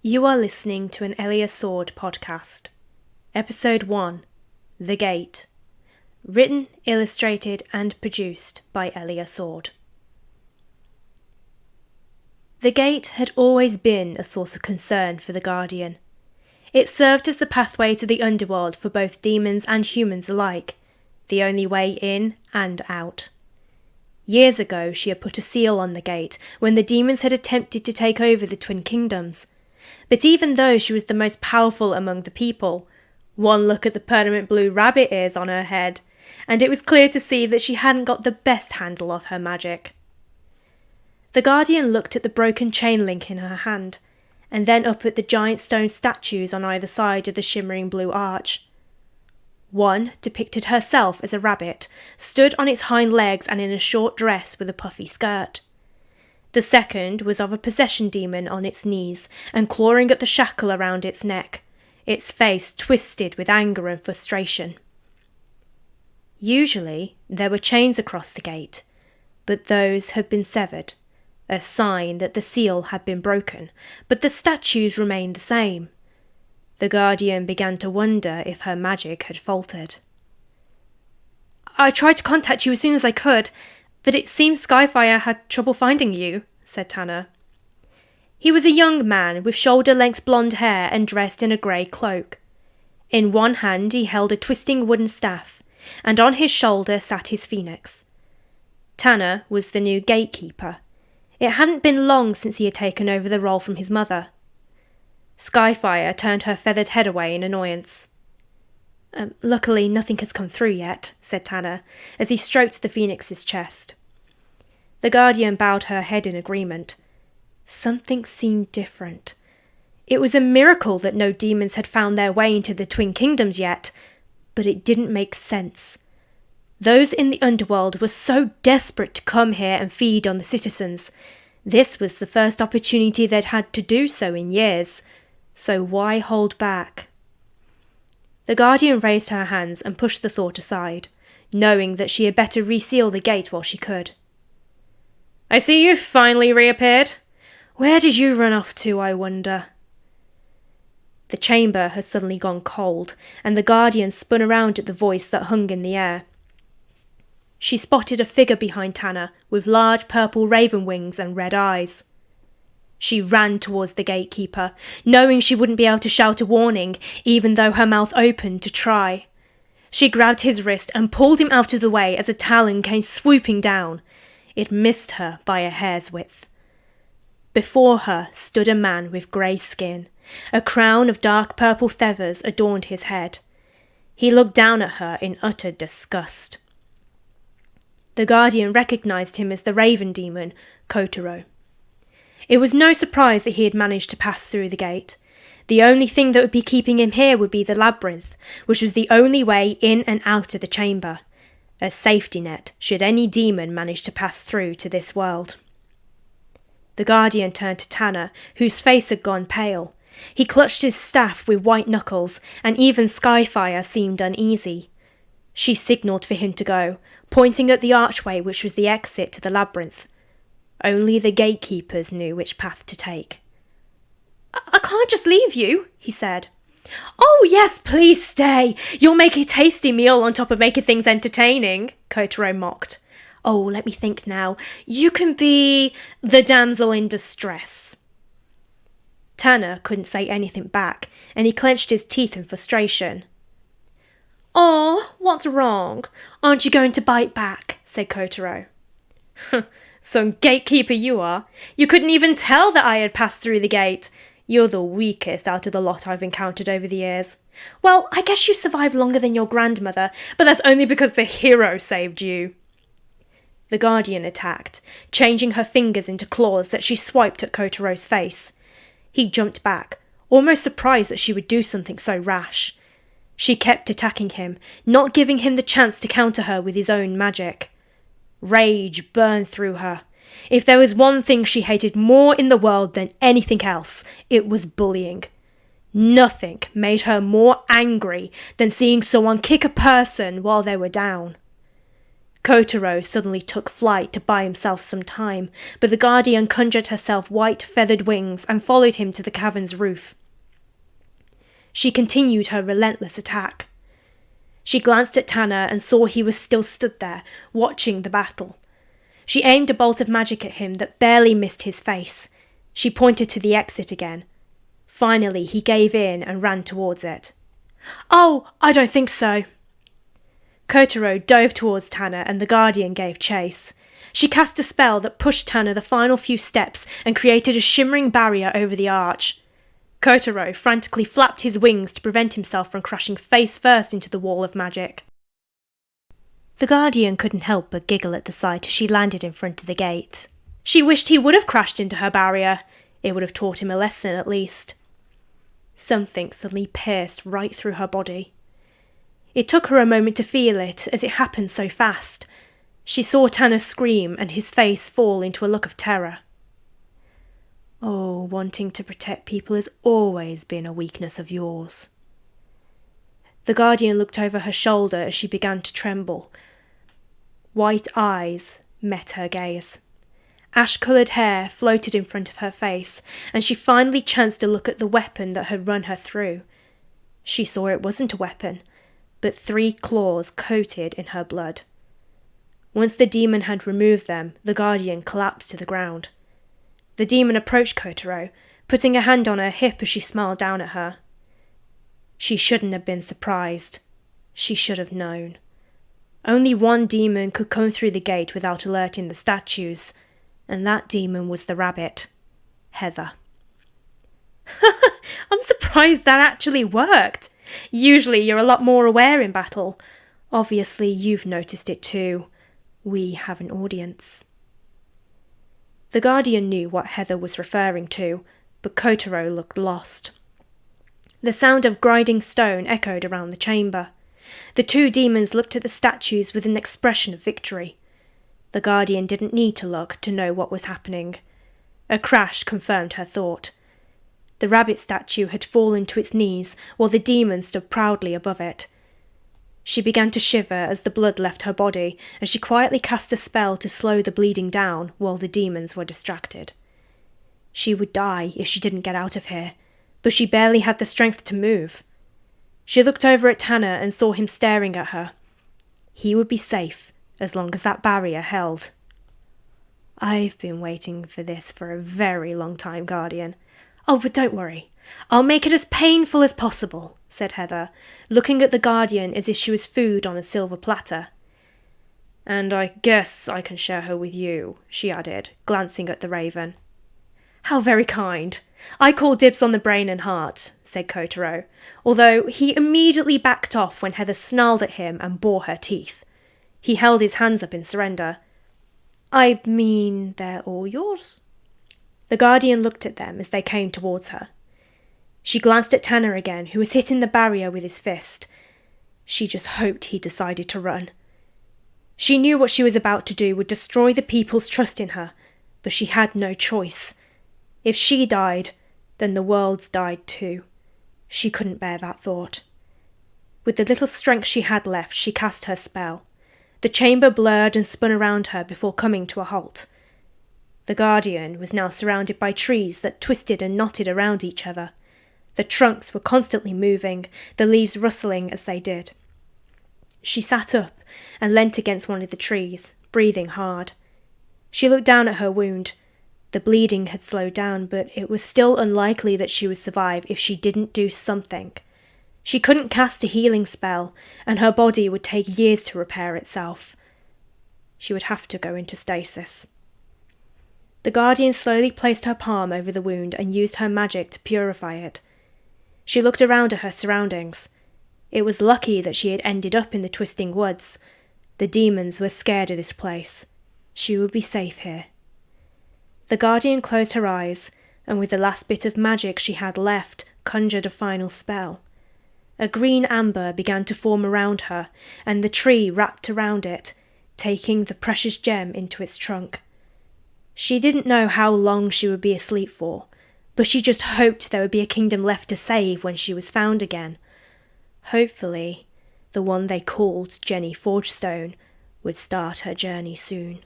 You are listening to an Elia Sword podcast. Episode 1, The Gate. Written, illustrated and produced by Elia Sword. The gate had always been a source of concern for the Guardian. It served as the pathway to the underworld for both demons and humans alike, the only way in and out. Years ago she had put a seal on the gate when the demons had attempted to take over the Twin Kingdoms. But even though she was the most powerful among the people, one look at the permanent blue rabbit ears on her head, and it was clear to see that she hadn't got the best handle of her magic. The Guardian looked at the broken chain link in her hand, and then up at the giant stone statues on either side of the shimmering blue arch. One depicted herself as a rabbit, stood on its hind legs and in a short dress with a puffy skirt. The second was of a possession demon on its knees and clawing at the shackle around its neck, its face twisted with anger and frustration. Usually there were chains across the gate, but those had been severed, a sign that the seal had been broken, but the statues remained the same. The Guardian began to wonder if her magic had faltered. "I tried to contact you as soon as I could, but it seems Skyfire had trouble finding you," said Tanner. He was a young man with shoulder-length blonde hair and dressed in a grey cloak. In one hand he held a twisting wooden staff, and on his shoulder sat his phoenix. Tanner was the new gatekeeper. It hadn't been long since he had taken over the role from his mother. Skyfire turned her feathered head away in annoyance. Luckily nothing has come through yet," said Tanner, as he stroked the phoenix's chest. The Guardian bowed her head in agreement. Something seemed different. It was a miracle that no demons had found their way into the Twin Kingdoms yet, but it didn't make sense. Those in the underworld were so desperate to come here and feed on the citizens. This was the first opportunity they'd had to do so in years, so why hold back? The Guardian raised her hands and pushed the thought aside, knowing that she had better reseal the gate while she could. "I see you've finally reappeared. Where did you run off to, I wonder?" The chamber had suddenly gone cold, and the Guardian spun around at the voice that hung in the air. She spotted a figure behind Tanner with large purple raven wings and red eyes. She ran towards the gatekeeper, knowing she wouldn't be able to shout a warning, even though her mouth opened to try. She grabbed his wrist and pulled him out of the way as a talon came swooping down. It missed her by a hair's width. Before her stood a man with grey skin. A crown of dark purple feathers adorned his head. He looked down at her in utter disgust. The Guardian recognised him as the raven demon, Kotaro. It was no surprise that he had managed to pass through the gate. The only thing that would be keeping him here would be the labyrinth, which was the only way in and out of the chamber, a safety net should any demon manage to pass through to this world. The Guardian turned to Tanner, whose face had gone pale. He clutched his staff with white knuckles, and even Skyfire seemed uneasy. She signalled for him to go, pointing at the archway which was the exit to the labyrinth. Only the gatekeepers knew which path to take. "I can't just leave you," he said. "Oh yes, please stay. You'll make a tasty meal on top of making things entertaining," Kotaro mocked. "Oh, let me think now. You can be the damsel in distress." Tanner couldn't say anything back, and he clenched his teeth in frustration. "Oh, what's wrong? Aren't you going to bite back?" said Kotaro. "Some gatekeeper you are. You couldn't even tell that I had passed through the gate. You're the weakest out of the lot I've encountered over the years." "Well, I guess you survived longer than your grandmother, but that's only because the hero saved you." The Guardian attacked, changing her fingers into claws that she swiped at Kotaro's face. He jumped back, almost surprised that she would do something so rash. She kept attacking him, not giving him the chance to counter her with his own magic. Rage burned through her. If there was one thing she hated more in the world than anything else, it was bullying. Nothing made her more angry than seeing someone kick a person while they were down. Kotaro suddenly took flight to buy himself some time, but the Guardian conjured herself white feathered wings and followed him to the cavern's roof. She continued her relentless attack. She glanced at Tanner and saw he was still stood there, watching the battle. She aimed a bolt of magic at him that barely missed his face. She pointed to the exit again. Finally, he gave in and ran towards it. "Oh, I don't think so." Kotaro dove towards Tanner and the Guardian gave chase. She cast a spell that pushed Tanner the final few steps and created a shimmering barrier over the arch. Kotaro frantically flapped his wings to prevent himself from crashing face first into the wall of magic. The Guardian couldn't help but giggle at the sight as she landed in front of the gate. She wished he would have crashed into her barrier. It would have taught him a lesson at least. Something suddenly pierced right through her body. It took her a moment to feel it, as it happened so fast. She saw Tanner scream and his face fall into a look of terror. "Oh, wanting to protect people has always been a weakness of yours." The Guardian looked over her shoulder as she began to tremble. White eyes met her gaze. Ash-coloured hair floated in front of her face, and she finally chanced to look at the weapon that had run her through. She saw it wasn't a weapon, but 3 claws coated in her blood. Once the demon had removed them, the Guardian collapsed to the ground. The demon approached Kotaro, putting a hand on her hip as she smiled down at her. She shouldn't have been surprised. She should have known. Only one demon could come through the gate without alerting the statues, and that demon was the rabbit, Heather. I'm surprised that actually worked. Usually you're a lot more aware in battle. Obviously you've noticed it too. We have an audience. The Guardian knew what Heather was referring to, but Kotaro looked lost. The sound of grinding stone echoed around the chamber. The 2 demons looked at the statues with an expression of victory. The Guardian didn't need to look to know what was happening. A crash confirmed her thought. The rabbit statue had fallen to its knees while the demon stood proudly above it. She began to shiver as the blood left her body, and she quietly cast a spell to slow the bleeding down while the demons were distracted. She would die if she didn't get out of here, but she barely had the strength to move. She looked over at Tanner and saw him staring at her. He would be safe as long as that barrier held. "I've been waiting for this for a very long time, Guardian. Oh, but don't worry. I'll make it as painful as possible," said Heather, looking at the Guardian as if she was food on a silver platter. "And I guess I can share her with you," she added, glancing at the raven. "How very kind. I call dibs on the brain and heart," said Kotaro, although he immediately backed off when Heather snarled at him and bore her teeth. He held his hands up in surrender. "I mean, they're all yours." The Guardian looked at them as they came towards her. She glanced at Tanner again, who was hitting the barrier with his fist. She just hoped he decided to run. She knew what she was about to do would destroy the people's trust in her, but she had no choice. If she died, then the world's died too. She couldn't bear that thought. With the little strength she had left, she cast her spell. The chamber blurred and spun around her before coming to a halt. The Guardian was now surrounded by trees that twisted and knotted around each other. The trunks were constantly moving, the leaves rustling as they did. She sat up and leant against one of the trees, breathing hard. She looked down at her wound. The bleeding had slowed down, but it was still unlikely that she would survive if she didn't do something. She couldn't cast a healing spell, and her body would take years to repair itself. She would have to go into stasis. The Guardian slowly placed her palm over the wound and used her magic to purify it. She looked around at her surroundings. It was lucky that she had ended up in the twisting woods. The demons were scared of this place. She would be safe here. The Guardian closed her eyes, and with the last bit of magic she had left, conjured a final spell. A green amber began to form around her, and the tree wrapped around it, taking the precious gem into its trunk. She didn't know how long she would be asleep for, but she just hoped there would be a kingdom left to save when she was found again. Hopefully, the one they called Jenny Forgestone would start her journey soon.